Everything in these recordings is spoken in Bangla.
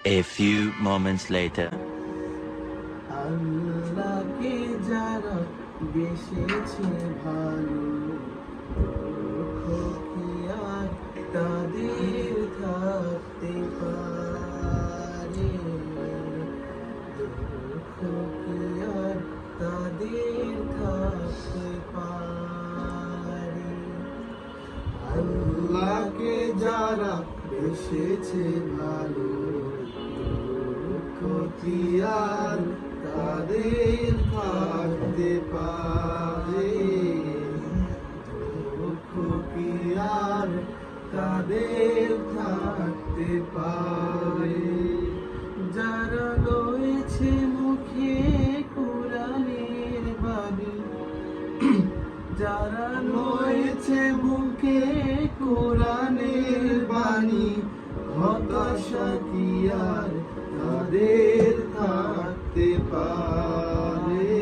A few moments later. আল্লাহকে যারা বেসেছে ভালো, দুঃখ কি আর তাদের থাকতে পারে? দুঃখ কি আর তাদের থাকতে পারে? আল্লাহকে যারা বেসেছে ভালো, দুঃখ কি আর তাদের থাকতে পারে? দুঃখ কি আর তাদের থাকতে পারে? যারা রয়েছে মুখে কোরআনের বাণী, যারা রয়েছে মুখে কোরআনের বাণী, হতাশা কি আর তাদের থাকতে পারে?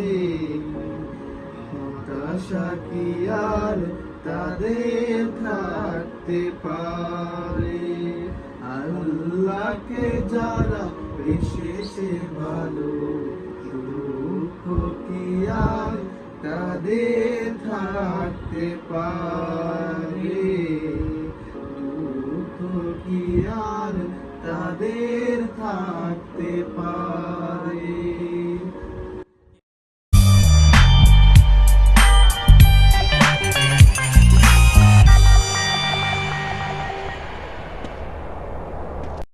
হতাশা কি আর তাদের থাকতে পারে? আল্লাহকে যারা বেসেছে ভালো, দুঃখ কি আর তাদের থাকতে পারে? দুঃখ কি আর তাদের